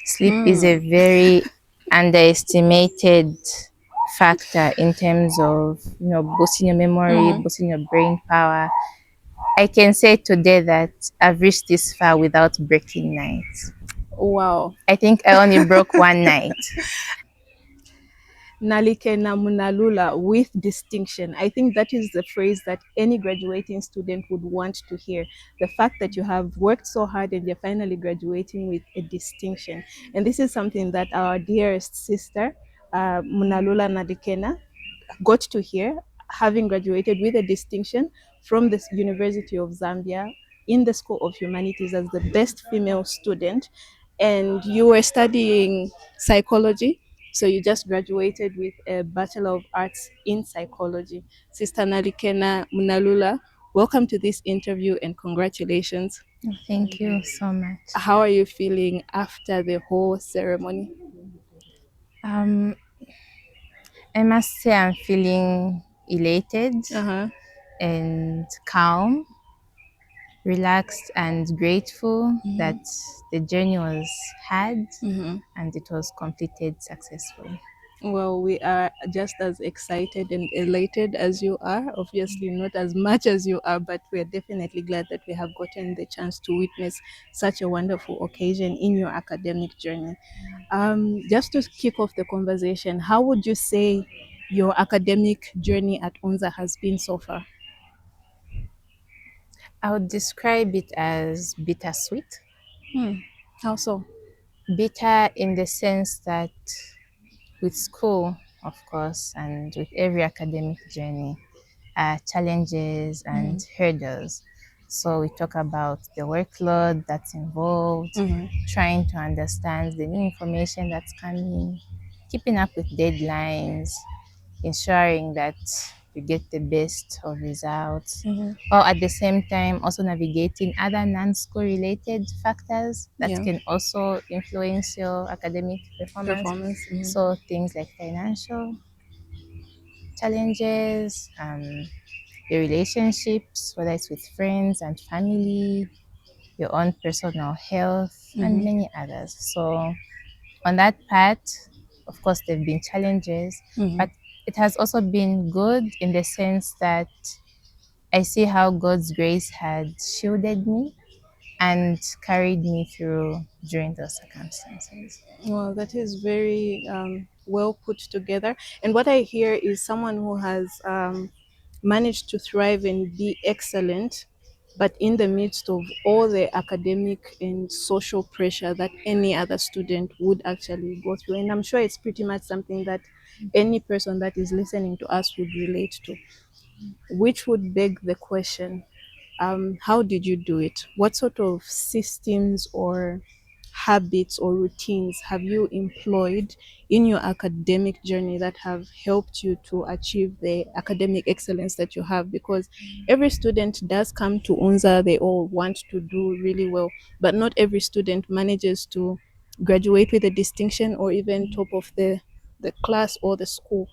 Sleep is a very underestimated factor in terms of, boosting your memory, boosting your brain power. I can say today that I've reached this far without breaking nights. Wow. I think I only broke one night. Nalikena Munalula with distinction. I think that is the phrase that any graduating student would want to hear. The fact that you have worked so hard and you're finally graduating with a distinction. And this is something that our dearest sister, Munalula Nalikena, got to hear, having graduated with a distinction from the University of Zambia in the School of Humanities as the best female student. And you were studying psychology, so you just graduated with a Bachelor of Arts in psychology. Sister Nalikena Munalula, welcome to this interview and congratulations. Thank you so much. How are you feeling after the whole ceremony? Um, I must say I'm feeling elated and calm, relaxed and grateful that the journey was had and it was completed successfully. Well, we are just as excited and elated as you are. Obviously, not as much as you are, but we're definitely glad that we have gotten the chance to witness such a wonderful occasion in your academic journey. Just to kick off the conversation, how would you say your academic journey at UNZA has been so far? I would describe it as bittersweet. How so? Bitter in the sense that with school, of course, and with every academic journey, challenges and hurdles. So we talk about the workload that's involved, trying to understand the new information that's coming, keeping up with deadlines, ensuring that you get the best of results, while at the same time also navigating other non-school related factors that Yeah. can also influence your academic performance. So things like financial challenges, your relationships, whether it's with friends and family, your own personal health, and many others. So on that part, of course, there have been challenges, but it has also been good in the sense that I see how God's grace had shielded me and carried me through during those circumstances. Well, that is very well put together. And what I hear is someone who has managed to thrive and be excellent, but in the midst of all the academic and social pressure that any other student would actually go through. And I'm sure it's pretty much something that any person that is listening to us would relate to, which would beg the question, how did you do it? What sort of systems or habits or routines have you employed in your academic journey that have helped you to achieve the academic excellence that you have? Because every student does come to UNZA, they all want to do really well, but not every student manages to graduate with a distinction or even top of the class or the school.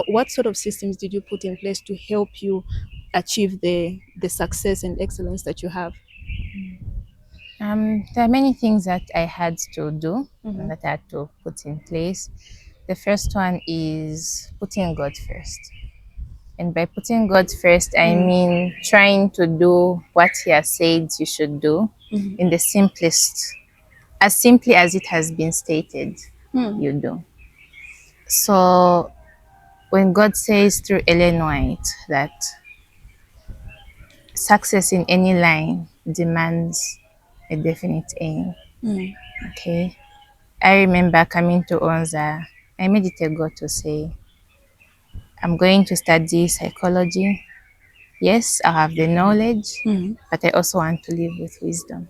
What sort of systems did you put in place to help you achieve the success and excellence that you have? There are many things that I had to do, that I had to put in place. The first one is putting God first. And by putting God first, I mean trying to do what He has said you should do in the simplest, as simply as it has been stated, you do. So when God says through Ellen White that success in any line demands a definite aim, okay, I remember coming to Onza, I made it a goal to say, I'm going to study psychology. Yes, I have the knowledge, but I also want to live with wisdom.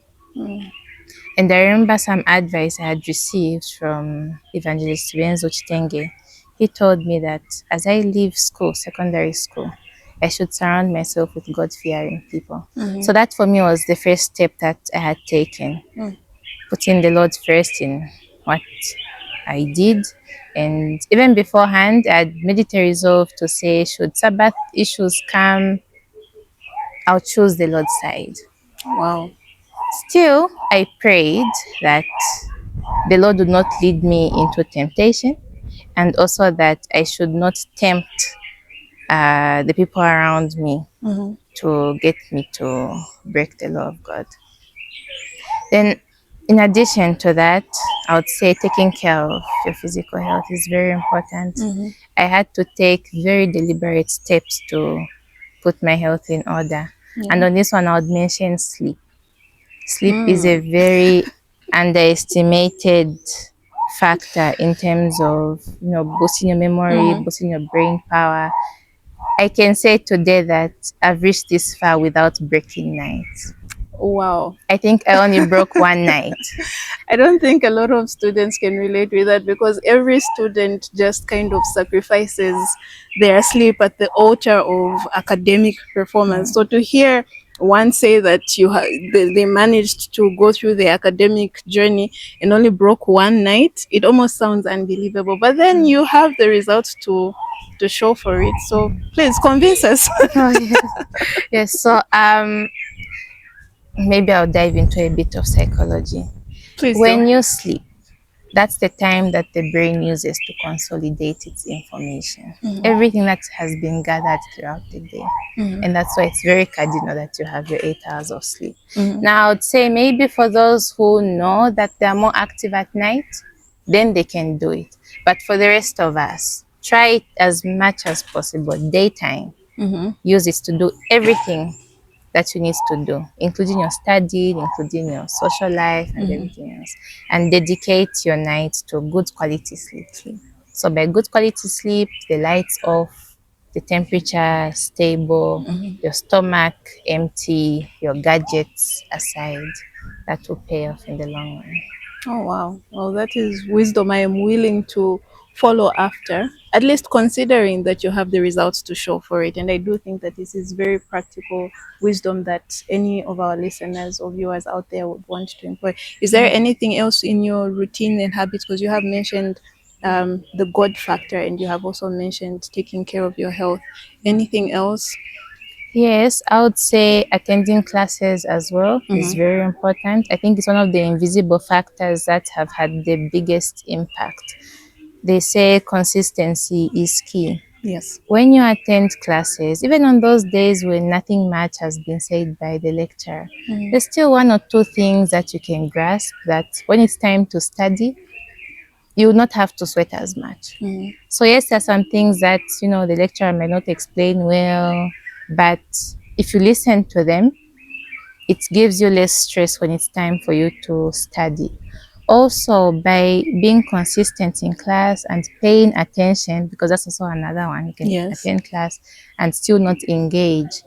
And I remember some advice I had received from Evangelist Benzo Chitenge. He told me that as I leave school, secondary school, I should surround myself with God-fearing people. So that for me was the first step that I had taken, putting the Lord first in what I did. And even beforehand, I had made it a resolve to say, should Sabbath issues come, I'll choose the Lord's side. Wow. Still, I prayed that the Lord would not lead me into temptation, and also that I should not tempt the people around me to get me to break the law of God. Then, in addition to that, I would say taking care of your physical health is very important. I had to take very deliberate steps to put my health in order. And on this one, I would mention sleep. Sleep is a very underestimated factor in terms of boosting your memory, boosting your brain power. I can say today that I've reached this far without breaking nights. Wow. I think I only broke one night. I don't think a lot of students can relate with that, because every student just kind of sacrifices their sleep at the altar of academic performance. So to hear one say that they managed to go through the academic journey and only broke one night, it almost sounds unbelievable. But then you have the results to show for it. So please convince us. Oh, yes. Yes. So maybe I'll dive into a bit of psychology. Please do. When you sleep, that's the time that the brain uses to consolidate its information. Everything that has been gathered throughout the day. And that's why it's very cardinal that you have your 8 hours of sleep. Now, I would say maybe for those who know that they're more active at night, then they can do it. But for the rest of us, try it as much as possible. Daytime, use it to do everything that you need to do, including your study, including your social life and everything else. And dedicate your night to good quality sleep. So by good quality sleep, the lights off, the temperature stable, your stomach empty, your gadgets aside, that will pay off in the long run. Oh, wow. Well, that is wisdom I am willing to follow after, at least considering that you have the results to show for it. And I do think that this is very practical wisdom that any of our listeners or viewers out there would want to employ. Is there anything else in your routine and habits? Because you have mentioned the God factor, and you have also mentioned taking care of your health. Anything else? Yes, I would say attending classes as well is very important. I think it's one of the invisible factors that have had the biggest impact. They say consistency is key. Yes. When you attend classes, even on those days when nothing much has been said by the lecturer, there's still one or two things that you can grasp that when it's time to study, you will not have to sweat as much. So yes, there are some things that, the lecturer may not explain well, but if you listen to them, it gives you less stress when it's time for you to study. Also, by being consistent in class and paying attention, because that's also another one, you can attend class and still not engage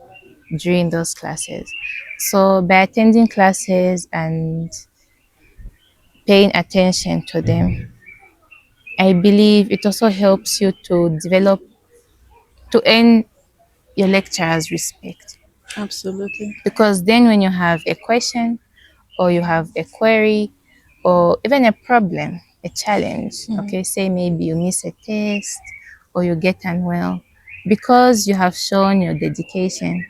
during those classes. So by attending classes and paying attention to them, I believe it also helps you to develop, to earn your lecturer's respect. Absolutely. Because then when you have a question or you have a query or even a problem, a challenge, okay, say maybe you miss a test or you get unwell, because you have shown your dedication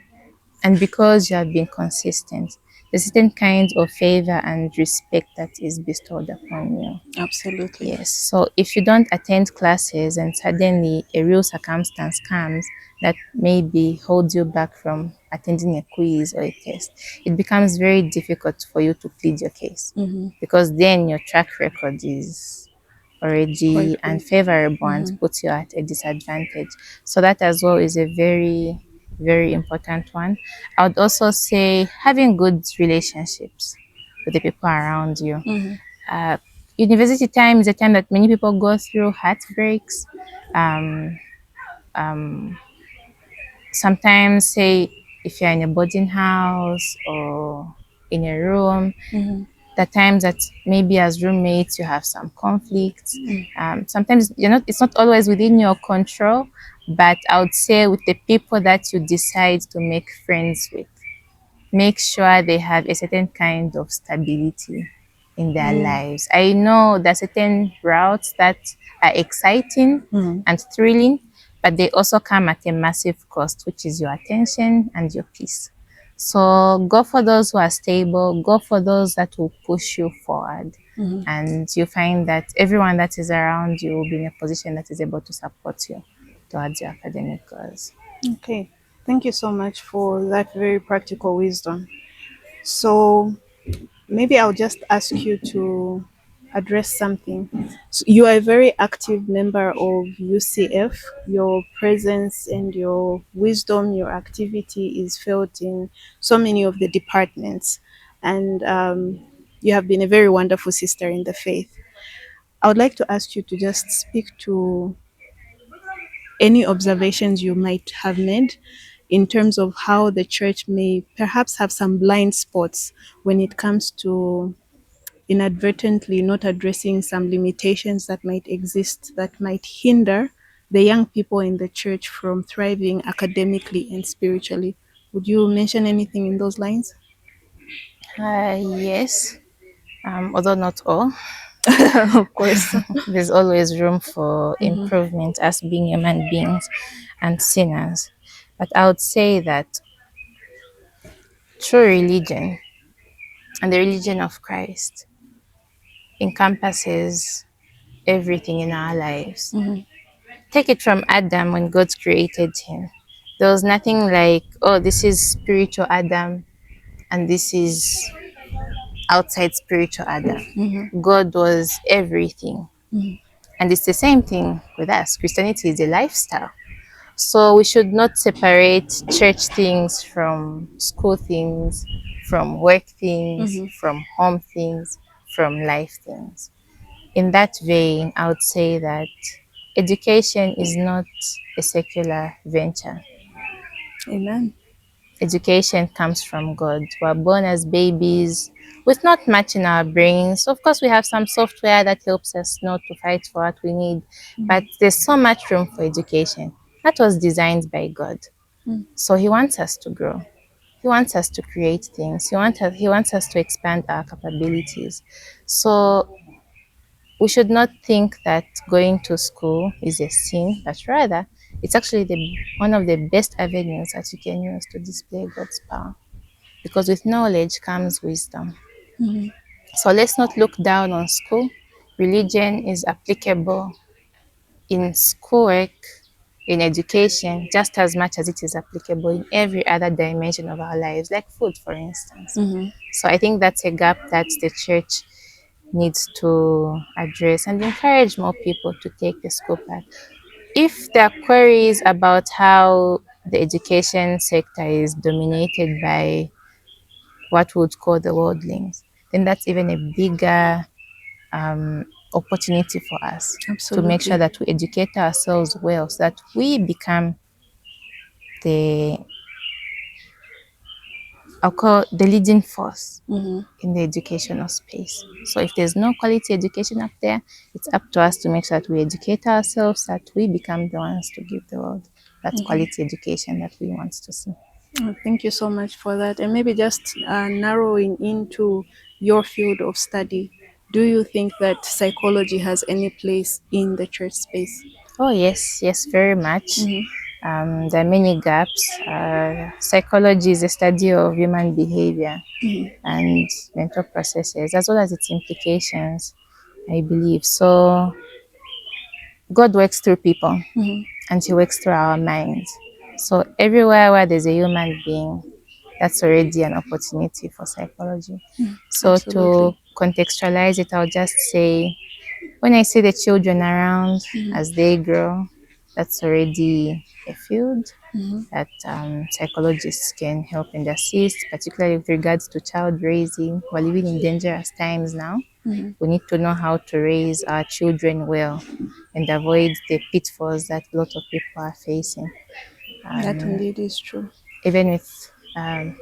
and because you have been consistent, there's certain kinds of favor and respect that is bestowed upon you. Absolutely. Yes. So if you don't attend classes and suddenly a real circumstance comes that maybe holds you back from attending a quiz or a test, it becomes very difficult for you to plead your case, because then your track record is already Quite good. unfavorable and puts you at a disadvantage. So that as well is a very, very important one. I would also say having good relationships with the people around you. University time is a time that many people go through heartbreaks. Um, Sometimes, say, if you're in a boarding house or in a room, the times that maybe as roommates you have some conflicts. Sometimes it's not always within your control, but I would say with the people that you decide to make friends with, make sure they have a certain kind of stability in their lives. I know there are certain routes that are exciting and thrilling, but they also come at a massive cost, which is your attention and your peace. So go for those who are stable, go for those that will push you forward. and you find that everyone that is around you will be in a position that is able to support you towards your academic goals. Okay. Thank you so much for that very practical wisdom. So maybe I'll just ask you to address something. So you are a very active member of UCF. Your presence and your wisdom, your activity is felt in so many of the departments. And you have been a very wonderful sister in the faith. I would like to ask you to just speak to any observations you might have made in terms of how the church may perhaps have some blind spots when it comes to inadvertently not addressing some limitations that might exist that might hinder the young people in the church from thriving academically and spiritually. Would you mention anything in those lines? Yes, although not all. Of course. There's always room for Mhm, improvement as being human beings and sinners. But I would say that true religion and the religion of Christ encompasses everything in our lives. mhm, Take it from Adam when God created him. There was nothing like, oh, this is spiritual Adam and this is outside spiritual Adam. mhm, God was everything. mhm, And it's the same thing with us. Christianity is a lifestyle. So we should not separate church things from school things, from work things, mhm. from home things, from life things. In that vein, I would say that education is not a secular venture. Amen. Education comes from God. We're born as babies with not much in our brains. Of course, we have some software that helps us know to fight for what we need, but there's so much room for education. That was designed by God. Mm, So He wants us to grow. He wants us to create things. He wants us to expand our capabilities. So we should not think that going to school is a sin, but rather it's actually one of the best avenues that you can use to display God's power. Because with knowledge comes wisdom. mhm, So let's not look down on school. Religion is applicable in schoolwork, in education, just as much as it is applicable in every other dimension of our lives, like food, for instance. mhm, So I think that's a gap that the church needs to address and encourage more people to take the school path. If there are queries about how the education sector is dominated by what we would call the worldlings, then that's even a bigger opportunity for us to make sure Absolutely. that we educate ourselves well so that we become the, I'll call the leading force Mhm, in the educational space. So if there's no quality education up there, it's up to us to make sure that we educate ourselves, that we become the ones to give the world that mhm. quality education that we want to see. Thank you so much for that. And maybe just narrowing into your field of study, do you think that psychology has any place in the church space? Oh, yes, yes, very much. Mhm, There are many gaps. Psychology is a study of human behavior mhm, and mental processes, as well as its implications, I believe. So, God works through people mhm, and He works through our minds. So, everywhere where there's a human being, that's already an opportunity for psychology. mhm. So, to Absolutely. contextualize it, I'll just say when I see the children around Mhm, as they grow, that's already a field mhm, that psychologists can help and assist, particularly with regards to child raising. We're living in dangerous times now. mhm. We need to know how to raise our children well and avoid the pitfalls that a lot of people are facing. That Um, indeed is true. Even with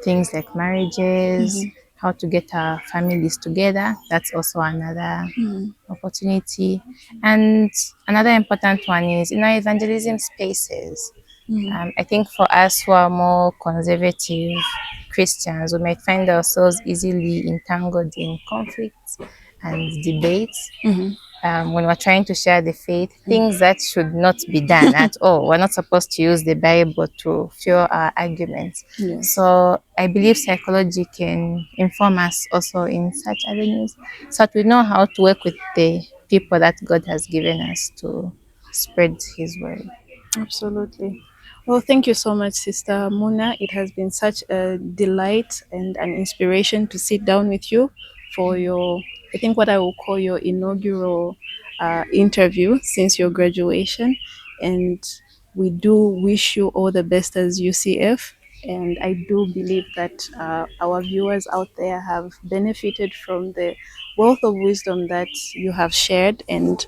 things like marriages, Mhm, how to get our families together, that's also another mhm, opportunity. And another important one is in our evangelism spaces. mhm, I think for us who are more conservative Christians, we might find ourselves easily entangled in conflicts and debates. mhm. when we're trying to share the faith, things that should not be done at all. We're not supposed to use the Bible to fuel our arguments. Yes. So I believe psychology can inform us also in such avenues, so that we know how to work with the people that God has given us to spread His word. Absolutely. Well, thank you so much, Sister Muna. It has been such a delight and an inspiration to sit down with you for your, I think, what I will call your inaugural interview since your graduation. And we do wish you all the best as UCF. And I do believe that our viewers out there have benefited from the wealth of wisdom that you have shared, and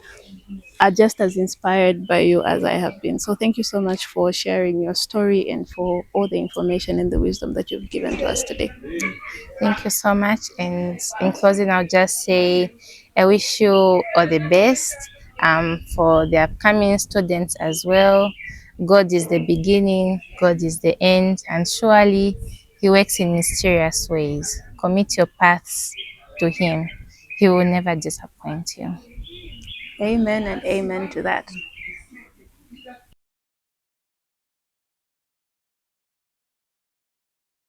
are just as inspired by you as I have been. So thank you so much for sharing your story and for all the information and the wisdom that you've given to us today. Thank you so much. And in closing, I'll just say I wish you all the best for the upcoming students as well. God is the beginning, God is the end, and surely He works in mysterious ways. Commit your paths to Him, He will never disappoint you. Amen and amen to that.